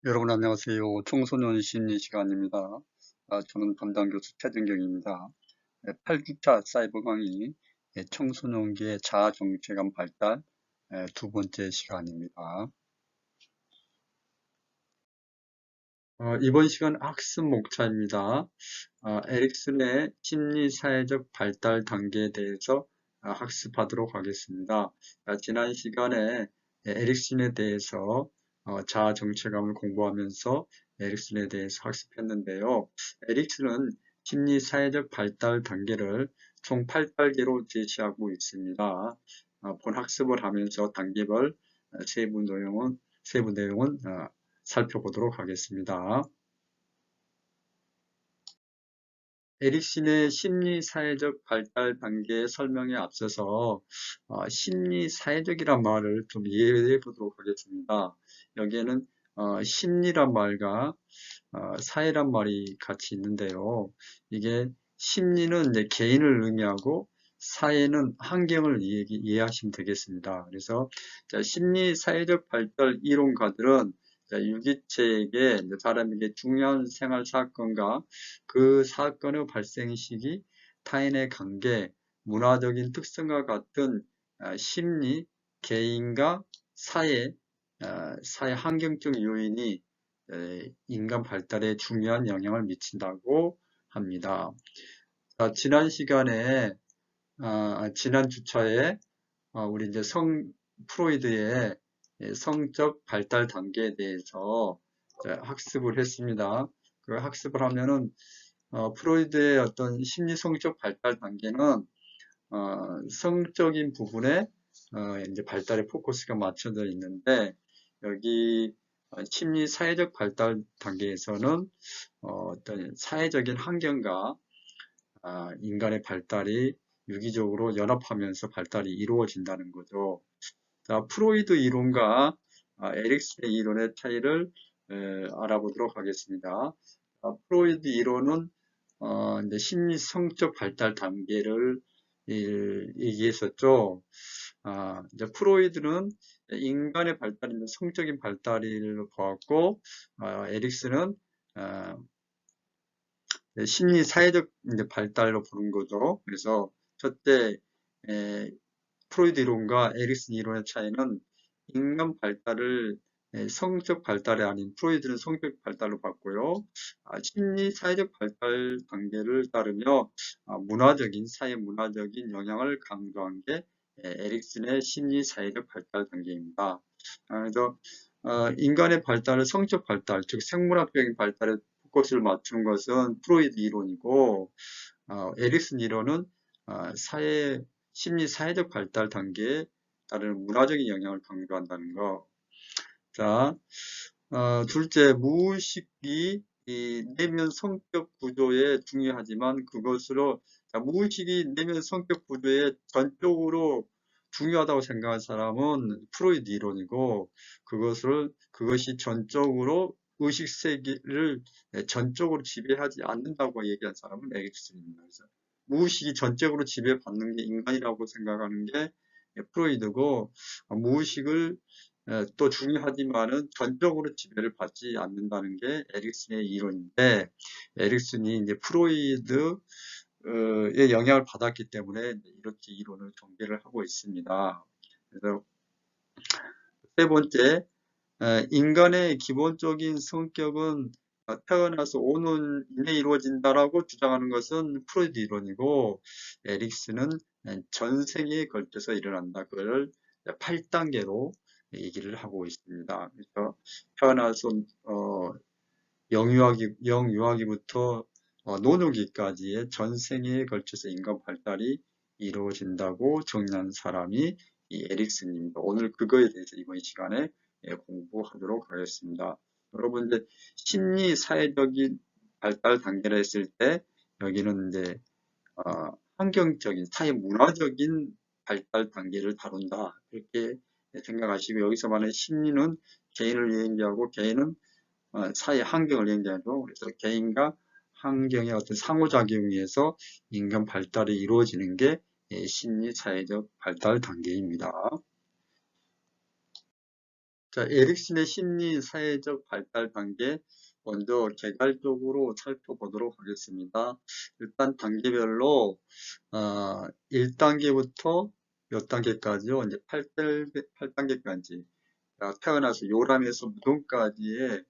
여러분 안녕하세요. 청소년 심리 시간입니다. 저는 담당 교수 최준경입니다. 8주차 사이버 강의 청소년기의 자아 정체감 발달 두 번째 시간입니다. 이번 시간 학습 목차입니다. 에릭슨의 심리 사회적 발달 단계에 대해서 학습하도록 하겠습니다. 지난 시간에 에릭슨에 대해서 자아 정체감을 공부하면서 에릭슨에 대해서 학습했는데요. 에릭슨은 심리 사회적 발달 단계를 총 8단계로 제시하고 있습니다. 본 학습을 하면서 단계별 세부 내용은 살펴보도록 하겠습니다. 에릭슨의 심리사회적 발달 단계 설명에 앞서서 심리사회적이란 말을 좀 이해해 보도록 하겠습니다. 여기에는 심리란 말과 사회란 말이 같이 있는데요. 이게 심리는 이제 개인을 의미하고 사회는 환경을 이해하시면 되겠습니다. 그래서 심리사회적 발달 이론가들은 유기체에게 사람에게 중요한 생활 사건과 그 사건의 발생 시기, 타인의 관계, 문화적인 특성과 같은 심리, 개인과 사회 환경적 요인이 인간 발달에 중요한 영향을 미친다고 합니다. 지난 시간에, 지난 주차에 우리 이제 프로이드의 성적 발달 단계에 대해서 학습을 했습니다. 그 학습을 하면은 프로이드의 어떤 심리 성적 발달 단계는 성적인 부분에 이제 발달의 포커스가 맞춰져 있는데 여기 심리 사회적 발달 단계에서는 어떤 사회적인 환경과 인간의 발달이 유기적으로 연합하면서 발달이 이루어진다는 거죠. 자, 프로이드 이론과 에릭슨의 이론의 차이를 알아보도록 하겠습니다. 프로이드 이론은 이제 심리 성적 발달 단계를 얘기했었죠. 이제 프로이드는 인간의 발달인 성적인 발달을 보았고, 에릭슨은 심리 사회적 이제 발달로 보는 거죠. 그래서 첫째 프로이드 이론과 에릭슨 이론의 차이는 인간 발달을 성적 발달이 아닌 프로이드는 성적 발달로 봤고요. 심리 사회적 발달 단계를 따르며 문화적인 사회 문화적인 영향을 강조한 게 에릭슨의 심리 사회적 발달 단계입니다. 그래서 인간의 발달을 성적 발달, 즉 생물학적인 발달에 포커스를 맞추는 것은 프로이드 이론이고 에릭슨 이론은 심리 사회적 발달 단계에 따르는 문화적인 영향을 강조한다는 거. 자, 둘째, 무의식이 이 내면 성격 구조에 중요하지만 그것으로 무의식이 내면 성격 구조에 전적으로 중요하다고 생각한 사람은 프로이드 이론이고 그것이 전적으로 의식 세계를 전적으로 지배하지 않는다고 얘기한 사람은 에릭슨입니다. 그래서 무의식이 전적으로 지배받는 게 인간이라고 생각하는 게 프로이드고 무의식을 또 중요하지만은 전적으로 지배를 받지 않는다는 게 에릭슨의 이론인데 에릭슨이 이제 프로이드의 영향을 받았기 때문에 이렇게 이론을 전개를 하고 있습니다. 그래서 세 번째, 인간의 기본적인 성격은 태어나서 오는 인에 이루어진다라고 주장하는 것은 프로이드 이론이고 에릭슨은 전생에 걸쳐서 일어난다. 그걸 8단계로 얘기를 하고 있습니다. 그래서 태어나서 영유아기부터 노노기까지의 전생에 걸쳐서 인간 발달이 이루어진다고 정의한 사람이 이 에릭슨입니다. 오늘 그거에 대해서 이번 시간에 공부하도록 하겠습니다. 여러분 이제 심리 사회적인 발달 단계를 했을 때 여기는 이제 환경적인 사회 문화적인 발달 단계를 다룬다 이렇게 생각하시고 여기서 말하는 심리는 개인을 얘기하고 개인은 사회 환경을 얘기하죠. 그래서 개인과 환경의 어떤 상호작용에 의해서 인간 발달이 이루어지는 게 심리 사회적 발달 단계입니다. 자, 에릭슨의 심리 사회적 발달 단계 먼저 개괄적으로 살펴보도록 하겠습니다. 일단 단계별로 1단계부터 몇 단계까지요? 이제 8단계까지 태어나서 요람에서 무덤까지의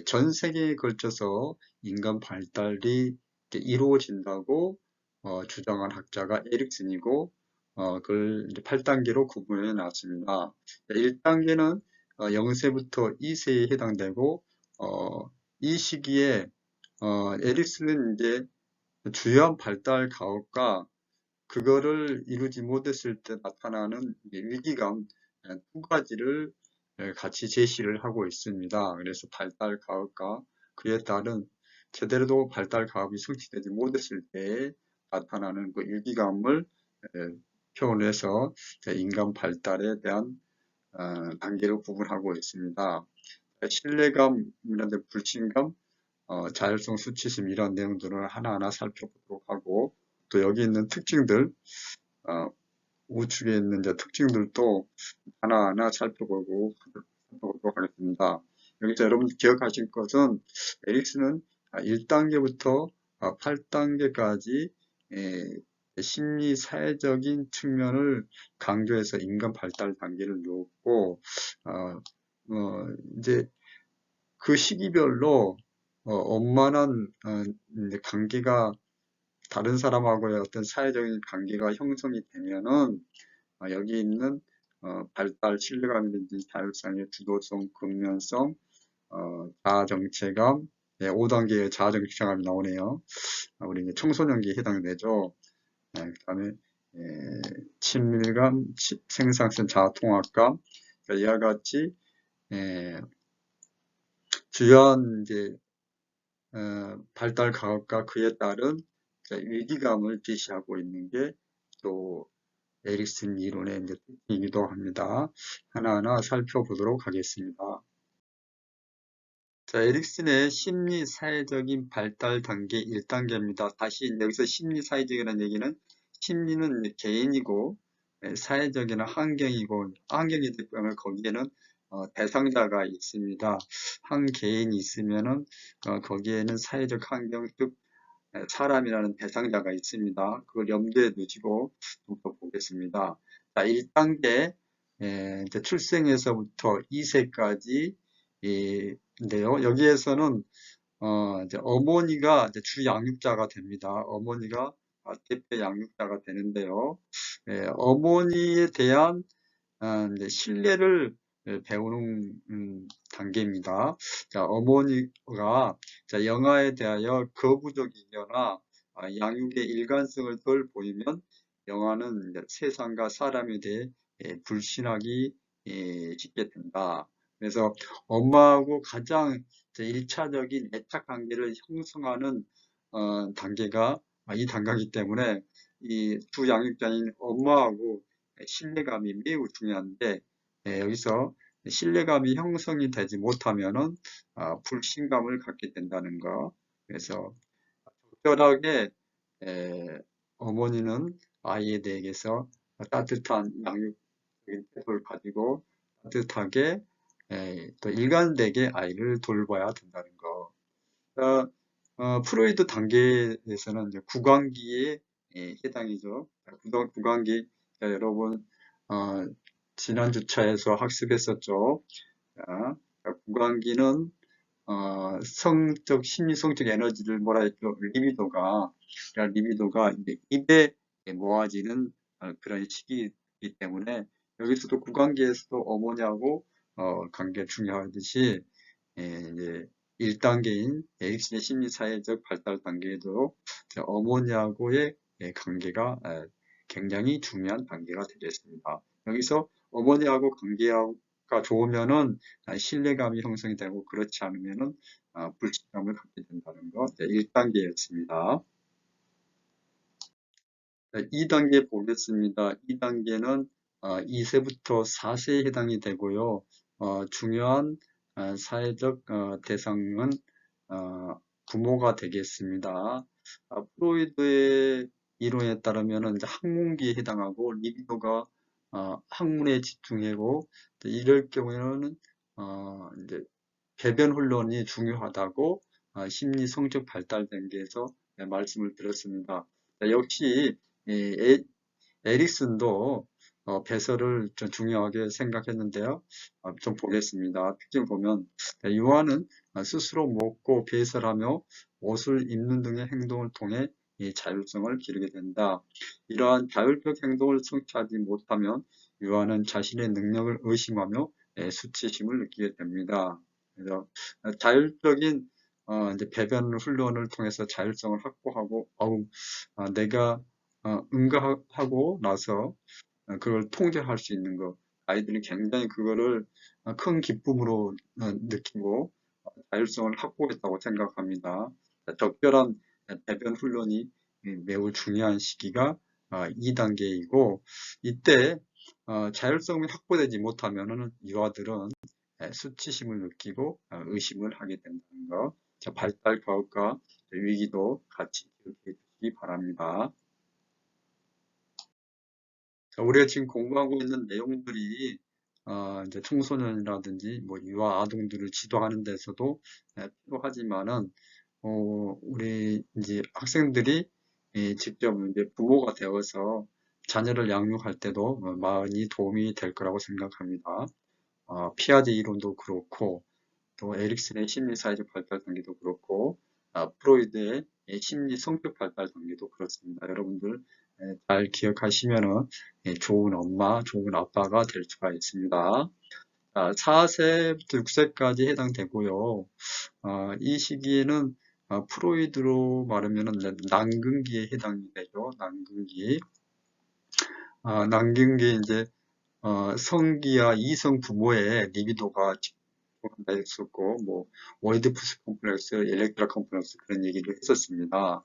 전 세계에 걸쳐서 인간 발달이 이루어진다고 주장한 학자가 에릭슨이고 그걸 이제 8단계로 구분해 놨습니다. 1단계는 0세부터 2세에 해당되고 이 시기에 에릭슨은 이제 주요한 발달 가업과 그거를 이루지 못했을 때 나타나는 위기감 두 가지를 같이 제시를 하고 있습니다. 그래서 발달 가업과 그에 따른 제대로 발달 가업이 성취되지 못했을 때 나타나는 그 위기감을 표현해서 인간 발달에 대한 단계로 구분하고 있습니다. 신뢰감이라든지 불신감, 자율성 수치심 이런 내용들을 하나하나 살펴보도록 하고 또 여기 있는 특징들 우측에 있는 이제 특징들도 하나하나 살펴보도록 하겠습니다. 여기서 여러분들 기억하실 것은 에릭슨은 1단계부터 8단계까지 심리 사회적인 측면을 강조해서 인간 발달 단계를 놓고 이제 그 시기별로 원만한 관계가 다른 사람하고의 어떤 사회적인 관계가 형성이 되면은 여기 있는 발달, 신뢰감이든지 자율성의 주도성, 근면성, 자아정체감, 5단계의 자아정체감이 나오네요. 우리 이제 청소년기에 해당되죠. 그 다음에 친밀감, 생산성, 자아통합감, 이와 같이 주요한 이제 발달 가업과 그에 따른 위기감을 제시하고 있는 게 또 에릭슨 이론의 특징이기도 합니다. 하나하나 살펴보도록 하겠습니다. 자, 에릭슨의 심리 사회적인 발달 단계 1단계입니다. 다시 여기서 심리 사회적이라는 얘기는 심리는 개인이고 사회적인 환경이고 환경이 되면 거기에는 대상자가 있습니다. 한 개인이 있으면은 거기에는 사회적 환경 즉 사람이라는 대상자가 있습니다. 그걸 염두에 두시고 좀 더 보겠습니다. 자, 1단계 이제 출생에서부터 2세까지 인데요. 여기에서는 이제 어머니가 이제 주 양육자가 됩니다. 어머니가 대표 양육자가 되는데요. 어머니에 대한 이제 신뢰를 배우는 단계입니다. 자, 어머니가 영아에 대하여 거부적이거나 양육의 일관성을 덜 보이면 영아는 이제 세상과 사람에 대해 불신하기 쉽게 된다. 그래서 엄마하고 가장 1차적인 애착 관계를 형성하는 단계가 이 단계이기 때문에 이 두 양육자인 엄마하고 신뢰감이 매우 중요한데 여기서 신뢰감이 형성이 되지 못하면은 불신감을 갖게 된다는 거. 그래서 적절하게 어머니는 아이에 대해서 따뜻한 양육적인 태도를 가지고 따뜻하게 또 일관되게 아이를 돌봐야 된다는 거. 프로이드 단계에서는 이제 구강기에 해당이죠. 구강기 여러분 지난 주차에서 학습했었죠. 자, 구강기는 성적 심리성적 에너지를 뭐라 했죠? 리비도가 이제 입에 모아지는 그런 시기이기 때문에 여기서도 구강기에서도 어머니하고 관계 중요하듯이 이제 1단계인 에릭슨의 심리사회적 발달 단계에도 어머니하고의 관계가 굉장히 중요한 단계가 되겠습니다. 여기서 어머니하고 관계가 좋으면은 신뢰감이 형성이 되고 그렇지 않으면은 불신감을 갖게 된다는 것 1단계였습니다. 2단계 보겠습니다. 2단계는 2세부터 4세에 해당이 되고요. 중요한 사회적 대상은 부모가 되겠습니다. 프로이드의 이론에 따르면 이제 학문기에 해당하고 리비도가 학문에 집중하고 이럴 경우에는 이제 배변 훈련이 중요하다고 심리 성적 발달 단계에서 말씀을 드렸습니다. 역시 에릭슨도 배설을 좀 중요하게 생각했는데요. 좀 보겠습니다. 특징 보면 유아는 스스로 먹고 배설하며 옷을 입는 등의 행동을 통해 이 자율성을 기르게 된다. 이러한 자율적 행동을 성취하지 못하면 유아는 자신의 능력을 의심하며 수치심을 느끼게 됩니다. 그래서 자율적인 이제 배변 훈련을 통해서 자율성을 확보하고, 내가 응가하고 나서 그걸 통제할 수 있는 것. 아이들이 굉장히 그거를 큰 기쁨으로 느끼고 자율성을 확보했다고 생각합니다. 적절한 배변 훈련이 매우 중요한 시기가 2단계이고, 이때 자율성이 확보되지 못하면 유아들은 수치심을 느끼고 의심을 하게 된다는 것. 발달 과업과 위기도 같이 기억해 주시기 바랍니다. 우리가 지금 공부하고 있는 내용들이 이제 청소년이라든지 뭐 유아 아동들을 지도하는 데서도 필요하지만은 우리 이제 학생들이 직접 이제 부모가 되어서 자녀를 양육할 때도 많이 도움이 될 거라고 생각합니다. 피아제 이론도 그렇고 또 에릭슨의 심리 사회적 발달 단계도 그렇고 프로이드의 심리 성격 발달 단계도 그렇습니다. 여러분들 잘 기억하시면은 좋은 엄마, 좋은 아빠가 될 수가 있습니다. 4세부터 6세까지 해당되고요. 이 시기에는 프로이드로 말하면은 난근기에 해당이 되죠. 난근기. 난근기 이제 성기와 이성 부모의 리비도가 있었고, 뭐 오이디푸스 콤플렉스, 엘렉트라 콤플렉스 그런 얘기를 했었습니다.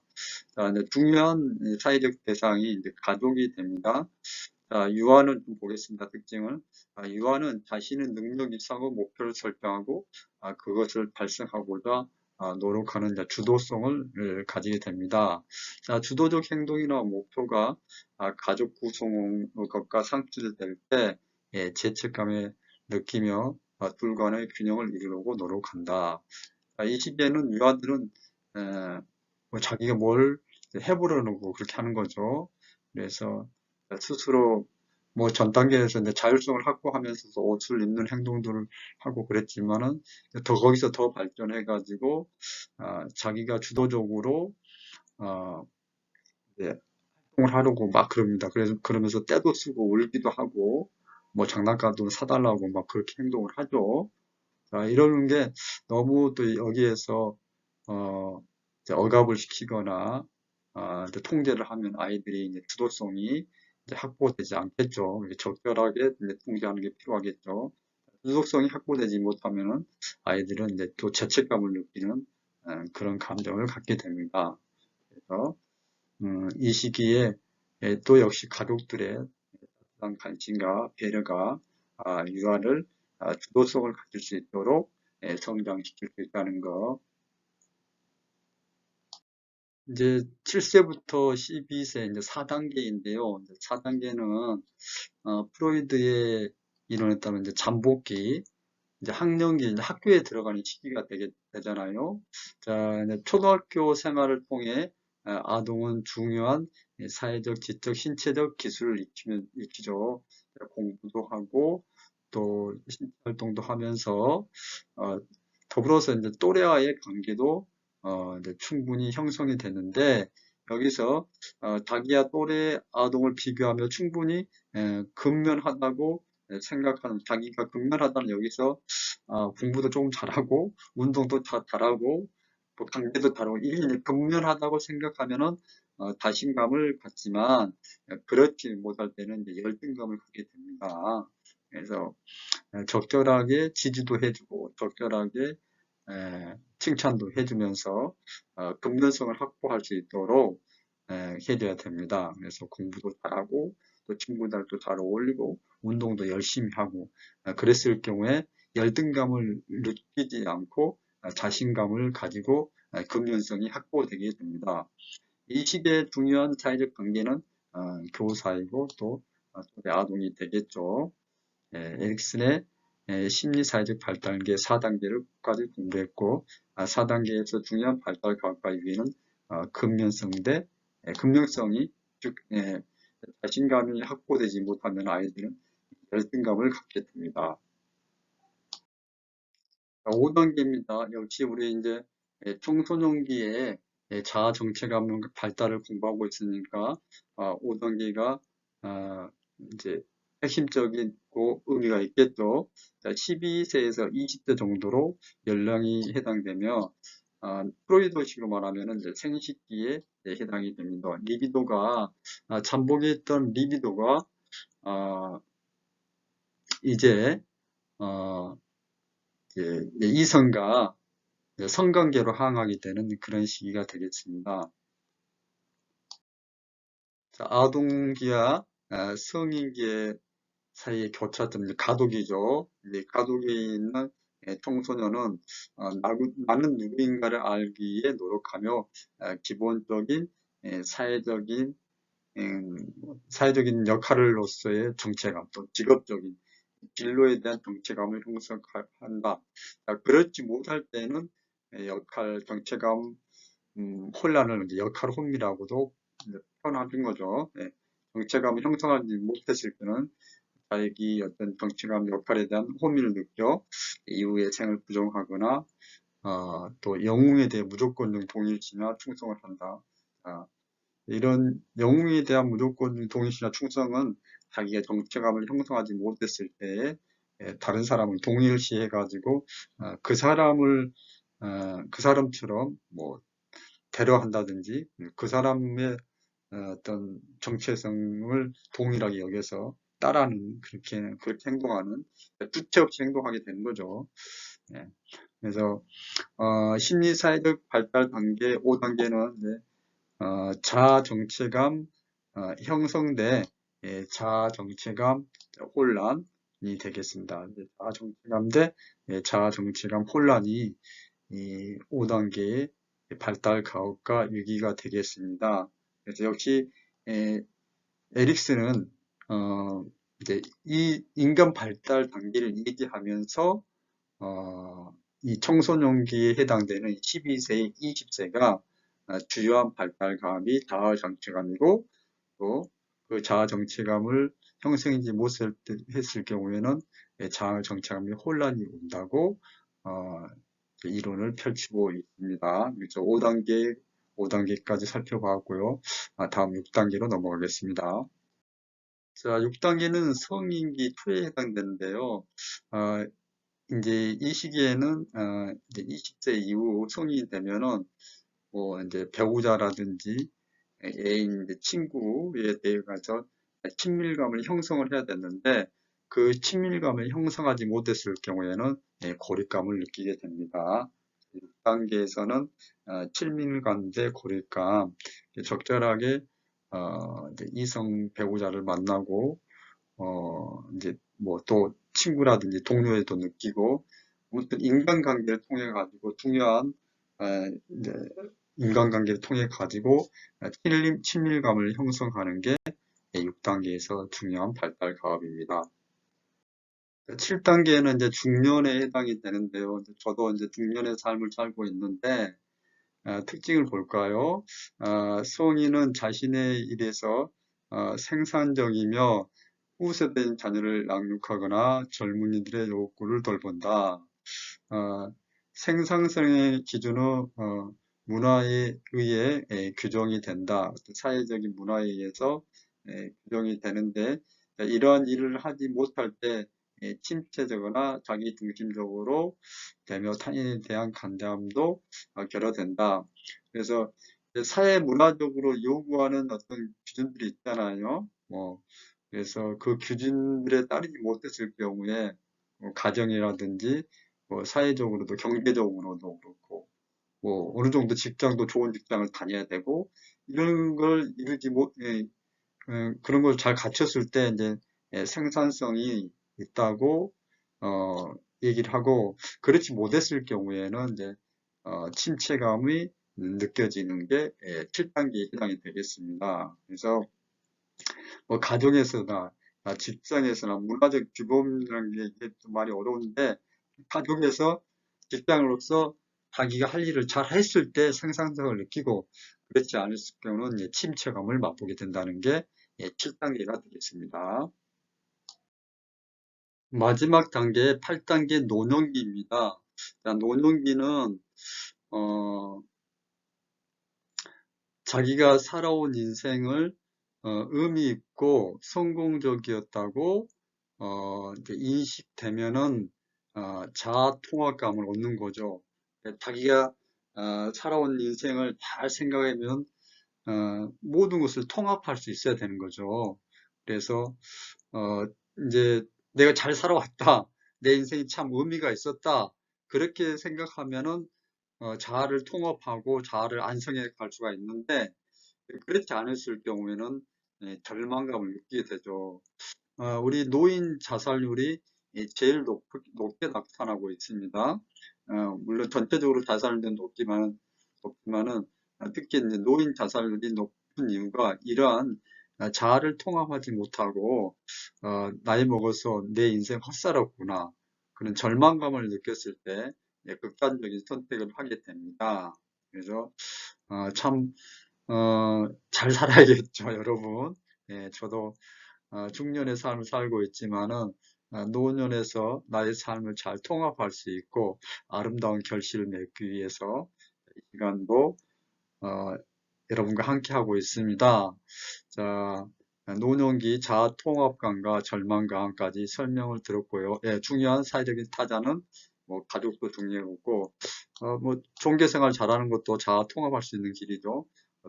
자, 이제 중요한 사회적 대상이 이제 가족이 됩니다. 자, 유아는 좀 보겠습니다. 특징을. 유아는 자신의 능력 이상의 목표를 설정하고 그것을 달성하고자 노력하는 주도성을 가지게 됩니다. 자, 주도적 행동이나 목표가 가족 구성과 상충될 때 죄책감을 느끼며 둘 간의 균형을 이루려고 노력한다. 이 시기에는 유아들은 뭐 자기가 뭘 해보려고 그렇게 하는 거죠. 그래서 스스로 뭐 전 단계에서 이제 자율성을 확보하면서도 옷을 입는 행동들을 하고 그랬지만은 거기서 더 발전해가지고 자기가 주도적으로 이제 활동을 하려고 막 그럽니다. 그래서 그러면서 떼도 쓰고 울기도 하고 뭐 장난감도 사달라고 막 그렇게 행동을 하죠. 이러는 게 너무 또 여기에서 이제 억압을 시키거나 이제 통제를 하면 아이들이 이제 주도성이 이제 확보되지 않겠죠. 적절하게 이제 통제하는 게 필요하겠죠. 주도성이 확보되지 못하면은 아이들은 이제 또 죄책감을 느끼는 그런 감정을 갖게 됩니다. 그래서 이 시기에 또 역시 가족들의 관심과 배려가 유아를 주도성을 가질 수 있도록 성장시킬 수 있다는 거. 이제 7세부터 12세 이제 4단계인데요. 4단계는 프로이드의 이론에 따르면 이제 잠복기, 이제 학령기, 이제 학교에 들어가는 시기가 되잖아요. 자, 이제 초등학교 생활을 통해 아동은 중요한 사회적, 지적, 신체적 기술을 익히죠. 공부도 하고 또 신체 활동도 하면서 더불어서 이제 또래와의 관계도 이제 충분히 형성이 되는데 여기서 자기와 또래 아동을 비교하며 충분히 근면하다고 생각하는 자기가 근면하다는 여기서 공부도 조금 잘하고 운동도 잘하고 뭐 관계도 잘하고 이게 근면하다고 생각하면은 자신감을 갖지만 그렇지 못할 때는 이제 열등감을 갖게 됩니다. 그래서 적절하게 지지도 해주고 적절하게 칭찬도 해주면서 근면성을 확보할 수 있도록 해줘야 됩니다. 그래서 공부도 잘하고 또 친구들도 잘 어울리고 운동도 열심히 하고 그랬을 경우에 열등감을 느끼지 않고 자신감을 가지고 근면성이 확보되게 됩니다. 이 시기의 중요한 사회적 관계는 교사이고 또 아동이 되겠죠. 에릭슨의 심리사회적 발달계 4단계를까지 공부했고, 4단계에서 중요한 발달 가업과 유의는 근면성이 즉 자신감이 확보되지 못하면 아이들은 열등감을 갖게 됩니다. 5단계입니다. 역시 우리 이제 청소년기에 자아 정체감 발달을 공부하고 있으니까 5단계가 이제 핵심적이고 의미가 있겠죠. 12세에서 20대 정도로 연령이 해당되며 프로이드식으로 말하면 이제 생식기에 해당이 됩니다. 리비도가 잠복했던 리비도가 이제 이성과 성관계로 항하게 되는 그런 시기가 되겠습니다. 자, 아동기와 성인기의 사이의 교차점, 가독이죠. 가독에 있는 청소년은 나는 누구인가를 알기에 노력하며 기본적인 사회적인 역할로서의 정체감, 또 직업적인 진로에 대한 정체감을 형성한다. 그렇지 못할 때는 역할 정체감 혼란을 이제 역할 혼미라고도 표현하는 거죠. 정체감을 형성하지 못했을 때는 자기 어떤 정체감 역할에 대한 혼미를 느껴 이후에 생을 부정하거나 또 영웅에 대해 무조건적 동일시나 충성을 한다. 이런 영웅에 대한 무조건적 동일시나 충성은 자기가 정체감을 형성하지 못했을 때에 다른 사람을 동일시해 가지고 그 사람처럼 뭐 대려한다든지 그 사람의 어떤 정체성을 동일하게 여겨서 따라하는 그렇게 행동하는 주체 없이 행동하게 되는 거죠. 그래서 심리사회적 발달 단계 5단계는 자아 정체감 형성돼 자아 정체감 혼란이 되겠습니다. 자아 정체감 대 자아 정체감 혼란이 이 5단계의 발달 가업과 유기가 되겠습니다. 그래서 역시 에릭슨은 이제 이 인간 발달 단계를 얘기하면서 이 청소년기에 해당되는 12세, 20세가 주요한 발달 가업이 자아 정체감이고 또 그 자아 정체감을 형성하지 못했을 경우에는 자아 정체감이 혼란이 온다고 이론을 펼치고 있습니다. 그래서 5단계까지 살펴봤고요. 다음 6단계로 넘어가겠습니다. 자, 6단계는 성인기 초에 해당되는데요. 이제 이 시기에는 이제 20세 이후 성인이 되면은 뭐 이제 배우자라든지 애인, 친구에 대해서 친밀감을 형성을 해야 되는데 그 친밀감을 형성하지 못했을 경우에는 고립감을 느끼게 됩니다. 6단계에서는 친밀감 대 고립감, 적절하게 이제 이성 배우자를 만나고 이제 뭐 또 친구라든지 동료에도 느끼고 아무튼 인간관계를 통해 가지고 중요한 이제 인간관계를 통해 가지고 친밀감을 형성하는 게 6단계에서 중요한 발달 가업입니다. 7단계는 이제 중년에 해당이 되는데요. 저도 이제 중년의 삶을 살고 있는데 특징을 볼까요? 성인은 자신의 일에서 생산적이며 후세대인 자녀를 양육하거나 젊은이들의 욕구를 돌본다. 생산성의 기준은 문화에 의해 규정이 된다. 사회적인 문화에 의해서 규정이 되는데 이러한 일을 하지 못할 때 침체적이거나 자기 중심적으로 되며 타인에 대한 간대함도 결여된다. 그래서 사회 문화적으로 요구하는 어떤 기준들이 있잖아요. 그래서 그 기준들에 따르지 못했을 경우에 가정이라든지 사회적으로도 경제적으로도 그렇고 어느 정도 직장도 좋은 직장을 다녀야 되고 이런 걸 이루지 못 그런 걸 잘 갖췄을 때 이제 생산성이 있다고 얘기를 하고 그렇지 못했을 경우에는 이제 침체감이 느껴지는 게 7단계에 해당이 되겠습니다. 그래서 가정에서나 직장에서나 문화적 규범이라는 게 이게 좀 말이 어려운데, 가족에서 직장으로서 자기가 할 일을 잘 했을 때 생산성을 느끼고, 그렇지 않을 경우는 침체감을 맛보게 된다는 게 7단계가 되겠습니다. 마지막 단계 8단계 노년기입니다. 자, 노년기는 어, 자기가 살아온 인생을 의미 있고 성공적이었다고 이제 인식되면은 자아 통합감을 얻는 거죠. 자기가 살아온 인생을 잘 생각하면 모든 것을 통합할 수 있어야 되는 거죠. 그래서 어, 이제 내가 잘 살아왔다. 내 인생이 참 의미가 있었다. 그렇게 생각하면은 자아를 통합하고 자아를 안성해 갈 수가 있는데, 그렇지 않았을 경우에는 절망감을 느끼게 되죠. 우리 노인 자살률이 제일 높게 나타나고 있습니다. 물론 전체적으로 자살률은 높지만은 특히 이제 노인 자살률이 높은 이유가 이러한 자아를 통합하지 못하고 나이 먹어서 내 인생 헛살았구나 그런 절망감을 느꼈을 때 극단적인 선택을 하게 됩니다. 그래서 참 잘 살아야겠죠, 여러분. 저도 중년의 삶을 살고 있지만은 노년에서 나의 삶을 잘 통합할 수 있고 아름다운 결실을 맺기 위해서 이 시간도 어, 여러분과 함께 하고 있습니다. 자, 노년기 자아 통합감과 절망감까지 설명을 들었고요. 중요한 사회적인 타자는 뭐 가족도 중요하고 뭐 종교생활 잘하는 것도 자아 통합할 수 있는 길이죠.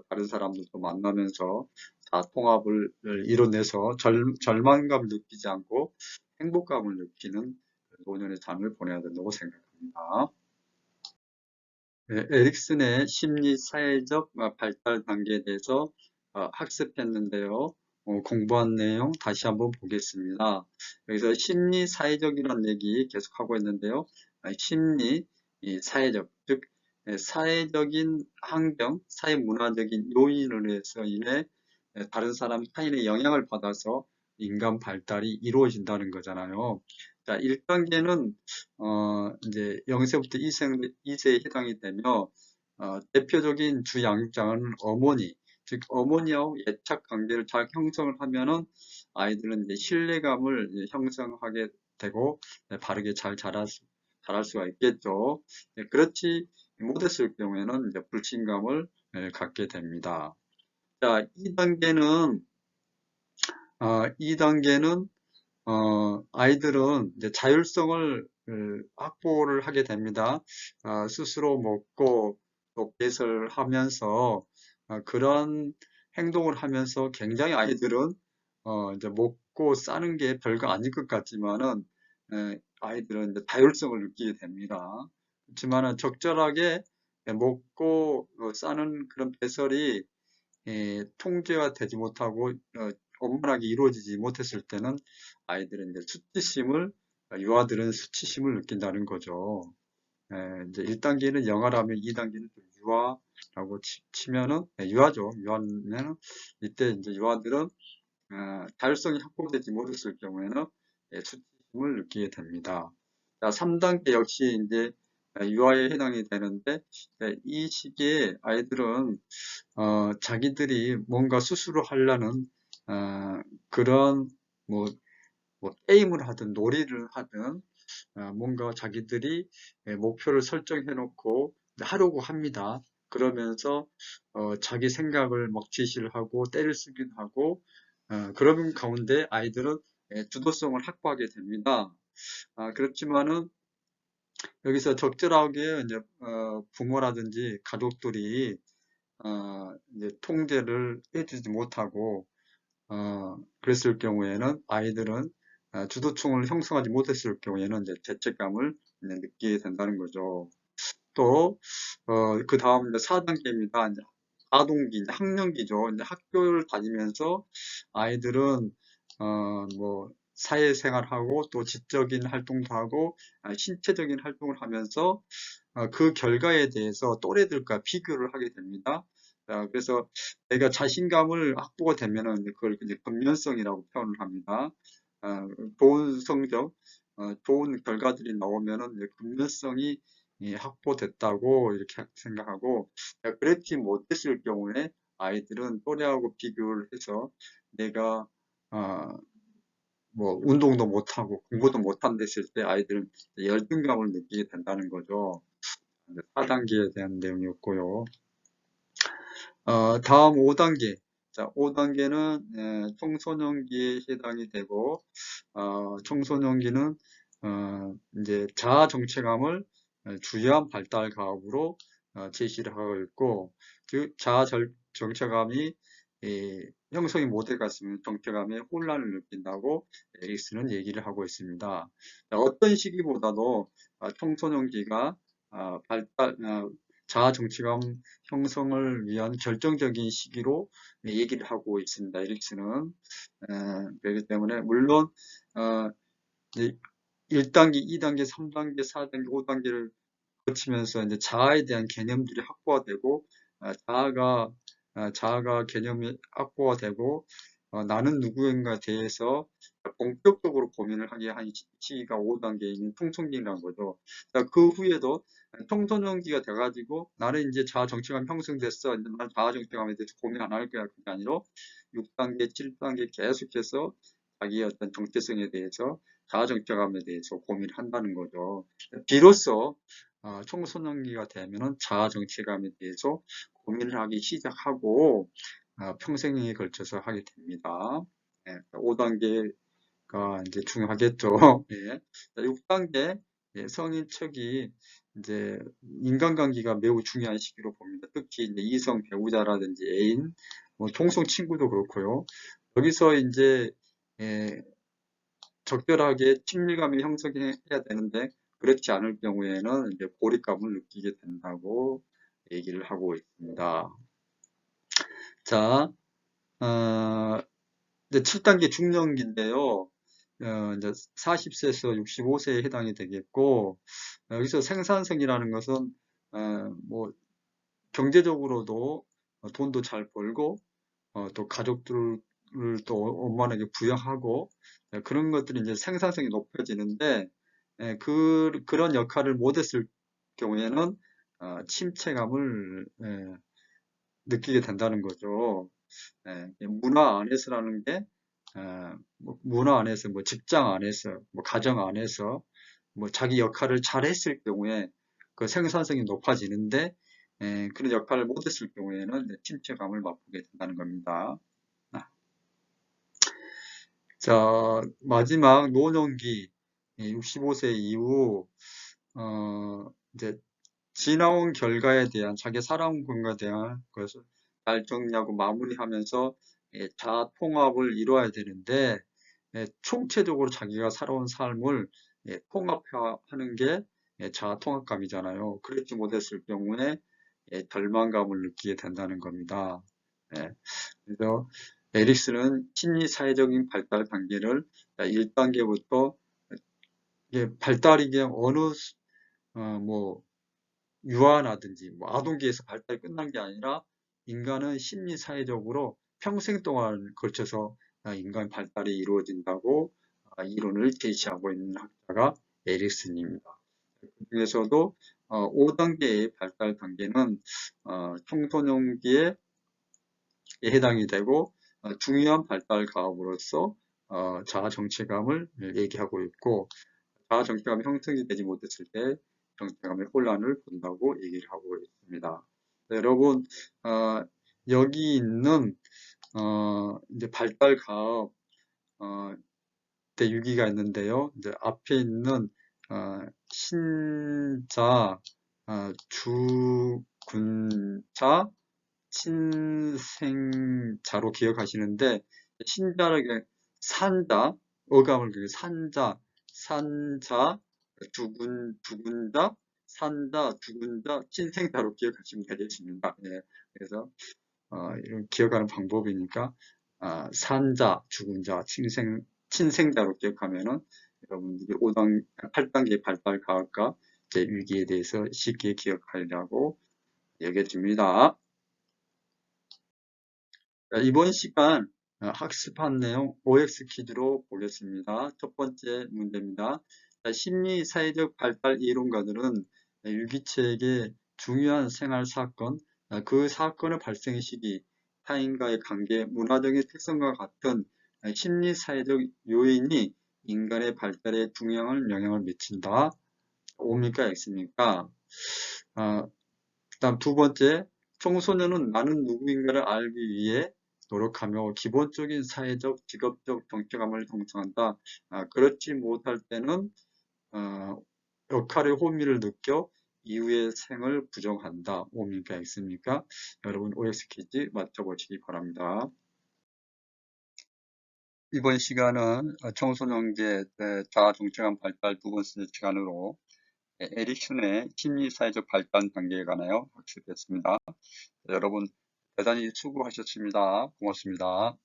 다른 사람들도 만나면서 자아 통합을 이뤄내서 절망감을 느끼지 않고 행복감을 느끼는 노년의 삶을 보내야 된다고 생각합니다. 에릭슨의 심리 사회적 발달 단계에 대해서 학습했는데요. 공부한 내용 다시 한번 보겠습니다. 여기서 심리 사회적이라는 얘기 계속하고 있는데요. 심리 사회적, 즉 사회적인 환경, 사회 문화적인 요인으로 해서 인해 다른 사람 타인의 영향을 받아서 인간 발달이 이루어진다는 거잖아요. 자, 1단계는 이제 0세부터 2세에 해당이 되며 대표적인 주 양육자는 어머니, 즉 어머니하고 애착 관계를 잘 형성을 하면은 아이들은 이제 신뢰감을 이제 형성하게 되고 바르게 자랄 수가 있겠죠. 그렇지 못했을 경우에는 이제 불신감을 갖게 됩니다. 자, 2단계는 아이들은 이제 자율성을 확보를 하게 됩니다. 스스로 먹고 또 배설하면서 그런 행동을 하면서 굉장히 아이들은 이제 먹고 싸는 게 별거 아닐 것 같지만은 아이들은 이제 자율성을 느끼게 됩니다. 그렇지만은 적절하게 먹고 싸는 그런 배설이 통제가 되지 못하고 원만하게 이루어지지 못했을 때는 아이들은 이제 유아들은 수치심을 느낀다는 거죠. 이제 1단계는 영아라면 2단계는 유아라고 치면은 유아죠. 유아면은 이때 이제 유아들은 자율성이 확보되지 못했을 경우에는 수치심을 느끼게 됩니다. 자, 3단계 역시 이제 유아에 해당이 되는데 이 시기에 아이들은 자기들이 뭔가 스스로 하려는 그런 뭐, 게임을 하든 놀이를 하든 뭔가 자기들이 목표를 설정해 놓고 하려고 합니다. 그러면서 자기 생각을 막 지시를 하고 때를 쓰기도 하고 그런 가운데 아이들은 주도성을 확보하게 됩니다. 그렇지만은 여기서 적절하게 이제 부모라든지 가족들이 이제 통제를 해주지 못하고 그랬을 경우에는 아이들은 주도층을 형성하지 못했을 경우에는 이제 죄책감을 느끼게 된다는 거죠. 또 그 다음 이제 4단계입니다. 이제 아동기, 이제 학년기죠. 이제 학교를 다니면서 아이들은 뭐 사회생활하고 또 지적인 활동도 하고 신체적인 활동을 하면서 그 결과에 대해서 또래들과 비교를 하게 됩니다. 그래서 내가 자신감을 확보가 되면은 그걸 이제 근면성이라고 표현을 합니다. 좋은 성적, 좋은 결과들이 나오면은 이제 근면성이 확보됐다고 이렇게 생각하고, 그렇지 못했을 경우에 아이들은 또래하고 비교를 해서 내가 어, 뭐 운동도 못하고 공부도 못한 됐을 때 아이들은 열등감을 느끼게 된다는 거죠. 4단계에 대한 내용이었고요. 다음 5단계. 자, 5단계는 청소년기에 해당이 되고, 청소년기는 이제 자아 정체감을 주요한 발달 가업으로 제시를 하고 있고, 그 자아 정체감이 형성이 못될 것 같으면 정체감에 혼란을 느낀다고 에릭스는 얘기를 하고 있습니다. 자, 어떤 시기보다도 청소년기가 발달, 자아 정체감 형성을 위한 결정적인 시기로 얘기를 하고 있습니다. 에릭슨은. 그렇기 때문에 물론 이제 1단계, 2단계, 3단계, 4단계, 5단계를 거치면서 이제 자아에 대한 개념들이 확보가 되고 자아가 개념이 확보가 되고 나는 누구인가에 대해서 본격적으로 고민을 하게 한 시기가 5단계인 청소년기라는 거죠. 그 후에도 청소년기가 돼가지고 나는 이제 자아 정체감 형성됐어. 이제 난 자아 정체감에 대해서 고민 안 할 거야. 그게 아니라 6단계, 7단계 계속해서 자기의 어떤 정체성에 대해서 자아 정체감에 대해서 고민을 한다는 거죠. 비로소 청소년기가 되면은 자아 정체감에 대해서 고민을 하기 시작하고 평생에 걸쳐서 하게 됩니다. 5단계가 이제 중요하겠죠. 예. 6단계 성인 척이 이제 인간관계가 매우 중요한 시기로 봅니다. 특히 이제 이성 배우자라든지 애인, 뭐 동성 친구도 그렇고요. 여기서 이제 예, 적절하게 친밀감이 형성해야 되는데 그렇지 않을 경우에는 이제 고립감을 느끼게 된다고 얘기를 하고 있습니다. 자, 이제 7단계 중년기인데요. 이제 40세에서 65세에 해당이 되겠고, 여기서 생산성이라는 것은, 뭐, 경제적으로도 돈도 잘 벌고, 또 가족들을 또 원만하게 부양하고, 그런 것들이 이제 생산성이 높아지는데, 그런 역할을 못했을 경우에는, 침체감을, 느끼게 된다는 거죠. 문화 안에서라는 게, 뭐 문화 안에서, 뭐 직장 안에서, 뭐 가정 안에서, 뭐 자기 역할을 잘 했을 경우에 그 생산성이 높아지는데, 그런 역할을 못했을 경우에는 침체감을 맛보게 된다는 겁니다. 자, 마지막 노년기, 65세 이후, 이제 지나온 결과에 대한 자기 살아온 것에 대한 것을 잘 정리하고 마무리하면서 자아 통합을 이루어야 되는데 총체적으로 자기가 살아온 삶을 통합하는 게 자아 통합감이잖아요. 그렇지 못했을 경우에 절망감을 느끼게 된다는 겁니다. 그래서 에릭슨은 심리 사회적인 발달 단계를 1단계부터 발달이 그냥 어느 뭐 유아나든지 뭐 아동기에서 발달이 끝난 게 아니라 인간은 심리 사회적으로 평생 동안 걸쳐서 인간 발달이 이루어진다고 이론을 제시하고 있는 학자가 에릭슨입니다. 그 중에서도 5단계의 발달 단계는 청소년기에 해당이 되고 중요한 발달 가업으로서 자아 정체감을 얘기하고 있고 자아 정체감이 형성이 되지 못했을 때 정체감의 혼란을 본다고 얘기를 하고 있습니다. 네, 여러분 여기 있는 이제 발달 가업 대유기가 있는데요. 이제 앞에 있는 신자, 주군자, 친생자로 기억하시는데 신자를 산자, 어감을 산자, 산자, 두군자, 산자, 두군자, 친생자로 기억하시면 되겠습니다. 예, 그래서 이런 기억하는 방법이니까 산자, 주군자, 친생자로 기억하면은 여러분들이 8단계 발달 과학과 제 위기에 대해서 쉽게 기억하려고 여겨집니다. 이번 시간 학습한 내용 OX 퀴즈로 보겠습니다. 첫 번째 문제입니다. 심리 사회적 발달 이론가들은 유기체에게 중요한 생활 사건, 그 사건의 발생 시기, 타인과의 관계, 문화적인 특성과 같은 심리 사회적 요인이 인간의 발달에 중요한 영향을 미친다. O입니까? X입니까? 그다음 두 번째, 청소년은 나는 누구인가를 알기 위해 노력하며 기본적인 사회적, 직업적 정체감을 형성한다. 그렇지 못할 때는 역할의 호미를 느껴 이후의 생을 부정한다. O입니까? X입니까? 여러분 OX 퀴즈 맞춰보시기 바랍니다. 이번 시간은 청소년기의 자아 정체감 발달 두 번째 시간으로 에릭슨의 심리사회적 발달 단계에 관하여 학습했습니다. 여러분 대단히 수고하셨습니다. 고맙습니다.